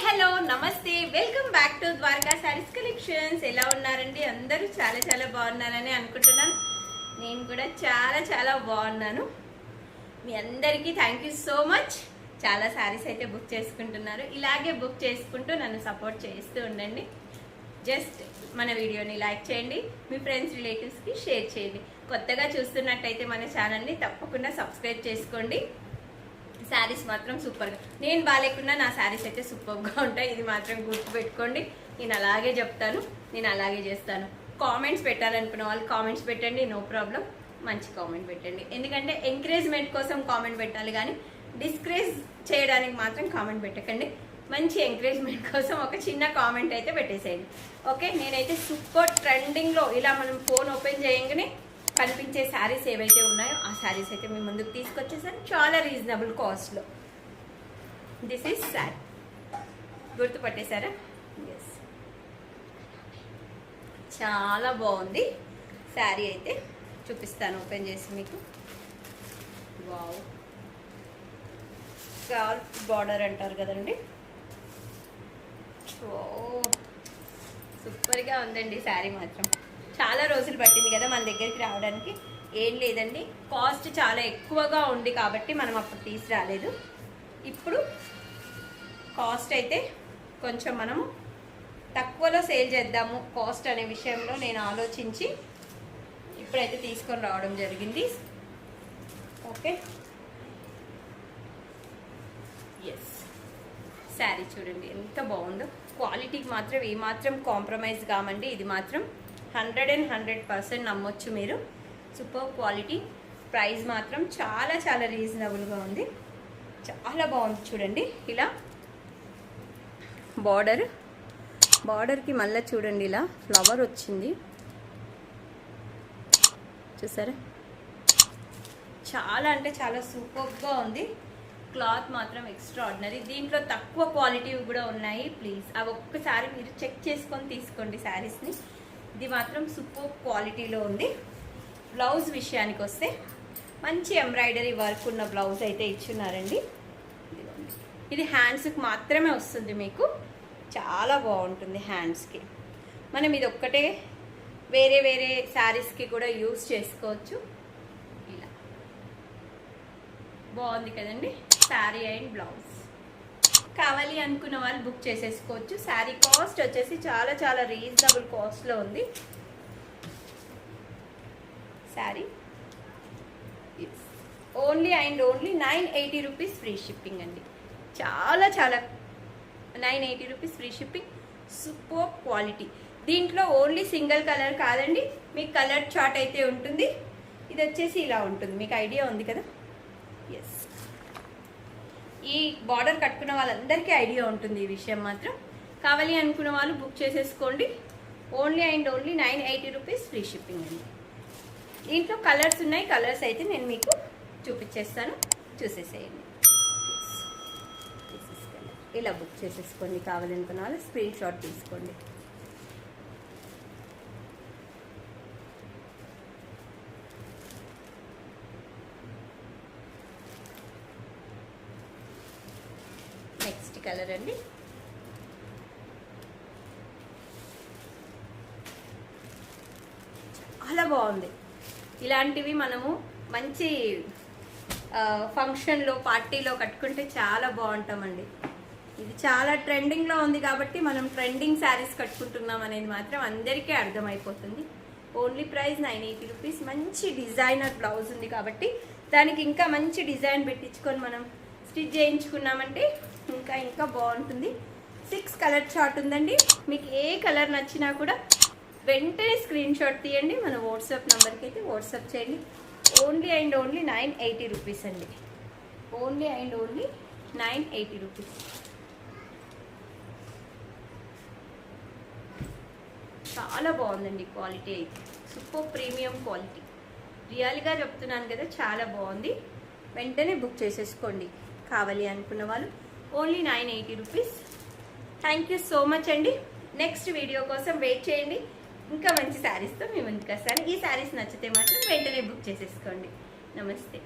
Hello నమస్తే, welcome back to Dwarka sarees collections. ఎలా ఉన్నారండి? అందరూ చాలా చాలా బాగున్నారని అనుకుంటున్నాను. నేను కూడా చాలా చాలా బాగున్నాను. మీ అందరికీ థ్యాంక్ యూ సో మచ్. చాలా సారీస్ అయితే బుక్ చేసుకుంటున్నారు. ఇలాగే బుక్ చేసుకుంటూ నన్ను సపోర్ట్ చేస్తూ ఉండండి. జస్ట్ మన వీడియోని లైక్ చేయండి, మీ ఫ్రెండ్స్ రిలేటివ్స్కి షేర్ చేయండి. కొత్తగా చూస్తున్నట్టయితే మన ఛానల్ని తప్పకుండా సబ్స్క్రైబ్ చేసుకోండి. శారీస్ మాత్రం సూపర్గా, నేను బాగాలేకుండా నా శారీస్ అయితే సూపర్గా ఉంటాయి. ఇది మాత్రం గుర్తుపెట్టుకోండి. నేను అలాగే చెప్తాను, నేను అలాగే చేస్తాను. కామెంట్స్ పెట్టాలనుకున్న వాళ్ళు కామెంట్స్ పెట్టండి, నో ప్రాబ్లం. మంచి కామెంట్ పెట్టండి, ఎందుకంటే ఎంకరేజ్మెంట్ కోసం కామెంట్ పెట్టాలి, కానీ డిస్కరేజ్ చేయడానికి మాత్రం కామెంట్ పెట్టకండి. మంచి ఎంకరేజ్మెంట్ కోసం ఒక చిన్న కామెంట్ అయితే పెట్టేసేయండి. ఓకే, నేనైతే సూపర్ ట్రెండింగ్లో ఇలా మనం ఫోన్ ఓపెన్ చేయగానే కనిపించే శారీస్ ఏవైతే ఉన్నాయో ఆ శారీస్ అయితే మేము ముందుకు తీసుకొచ్చేసాను చాలా రీజనబుల్ కాస్ట్లో. దిస్ ఈజ్ శారీ, గుర్తుపట్టేశారా? ఎస్, చాలా బాగుంది శారీ. అయితే చూపిస్తాను ఓపెన్ చేసి మీకు. వావ్, స్కార్ఫ్ బార్డర్ అంటారు కదండి. ఓ సూపర్గా ఉందండి శారీ మాత్రం. చాలా రోజులు పట్టింది కదా మన దగ్గరికి రావడానికి. ఏం లేదండి, కాస్ట్ చాలా ఎక్కువగా ఉంది కాబట్టి మనం అప్పుడు తీసుకురాలేదు. ఇప్పుడు కాస్ట్ అయితే కొంచెం మనము తక్కువలో సేల్ చేద్దాము కాస్ట్ అనే విషయంలో నేను ఆలోచించి ఇప్పుడైతే తీసుకొని రావడం జరిగింది. ఓకే, ఎస్, శారీ చూడండి ఎంత బాగుందో. క్వాలిటీకి మాత్రం ఏమాత్రం కాంప్రమైజ్ కామండి. ఇది మాత్రం 100% నమ్మొచ్చు మీరు. Super quality. ప్రైస్ మాత్రం చాలా చాలా రీజనబుల్గా ఉంది. చాలా బాగుంది చూడండి. ఇలా బార్డర్కి మళ్ళీ చూడండి ఇలా ఫ్లవర్ వచ్చింది, చూసారా? చాలా అంటే చాలా సూపర్గా ఉంది. క్లాత్ మాత్రం ఎక్స్ట్రాడినరీ. దీంట్లో తక్కువ క్వాలిటీ కూడా ఉన్నాయి. ప్లీజ్ అవి ఒక్కసారి మీరు చెక్ చేసుకొని తీసుకోండి శారీస్ని. ఇది మాత్రం సూపర్ క్వాలిటీలో ఉంది. బ్లౌజ్ విషయానికి వస్తే మంచి ఎంబ్రాయిడరీ వర్క్ ఉన్న బ్లౌజ్ అయితే ఇచ్చున్నారండి. ఇది హ్యాండ్స్కి మాత్రమే వస్తుంది మీకు. చాలా బాగుంటుంది హ్యాండ్స్కి. మనం ఇది ఒక్కటే వేరే వేరే శారీస్కి కూడా యూజ్ చేసుకోవచ్చు. ఇలా బాగుంది కదండి శారీ అండ్ బ్లౌజ్. కావాలి అనుకున్న వాళ్ళు బుక్ చేసేసుకోవచ్చు. శారీ కాస్ట్ వచ్చేసి చాలా చాలా రీజనబుల్ కాస్ట్లో ఉంది. Sari only and only 980 rupees free shipping అండి. చాలా చాలా 980 rupees free shipping. Super quality. దీంట్లో ఓన్లీ సింగిల్ కలర్ కాదండి, మీకు కలర్ చార్ట్ అయితే ఉంటుంది. ఇది వచ్చేసి ఇలా ఉంటుంది, మీకు ఐడియా ఉంది కదా. ఎస్, ఈ బార్డర్ కట్టుకున్న వాళ్ళందరికీ ఐడియా ఉంటుంది ఈ విషయం మాత్రం. కావాలి అనుకున్న వాళ్ళు బుక్ చేసేసుకోండి. Only and only 980 rupees free shipping అండి. దీంట్లో కలర్స్ ఉన్నాయి. కలర్స్ అయితే నేను మీకు చూపించేస్తాను, చూసేసేయండి. ఇలా బుక్ చేసేసుకోండి. కావాలనుకున్న వాళ్ళు స్క్రీన్ షాట్ తీసుకోండి. నెక్స్ట్ కలర్ అండి. చాలా బాగుంది. ఇలాంటివి మనము మంచి ఫంక్షన్లో పార్టీలో కట్టుకుంటే చాలా బాగుంటామండి. ఇది చాలా ట్రెండింగ్లో ఉంది కాబట్టి మనం ట్రెండింగ్ శారీస్ కట్టుకుంటున్నాం అనేది మాత్రం అందరికీ అర్థమైపోతుంది. Only price 980 rupees. మంచి డిజైనర్ బ్లౌజ్ ఉంది కాబట్టి దానికి ఇంకా మంచి డిజైన్ పెట్టించుకొని మనం స్టిచ్ చేయించుకున్నామంటే ఇంకా ఇంకా బాగుంటుంది. 6 కలర్ చార్ట్ ఉందండి. మీకు ఏ కలర్ నచ్చినా కూడా వెంటనే స్క్రీన్ షాట్ తీయండి. మన వాట్సాప్ నెంబర్కి అయితే వాట్సాప్ చేయండి. ఓన్లీ అండ్ ఓన్లీ 980 రూపీస్ అండి. Only and only 980 rupees. చాలా బాగుందండి క్వాలిటీ అయితే. Super premium quality. రియల్గా చెప్తున్నాను కదా, చాలా బాగుంది. వెంటనే బుక్ చేసేసుకోండి కావాలి అనుకున్న వాళ్ళు. Only 980 rupees. Thank you so much అండి. నెక్స్ట్ వీడియో కోసం వెయిట్ చేయండి. ఇంకా మంచి శారీస్తో మేము ముందుకు వస్తాను. ఈ శారీస్ నచ్చితే మాత్రం వెంటనే బుక్ చేసేసుకోండి. నమస్తే.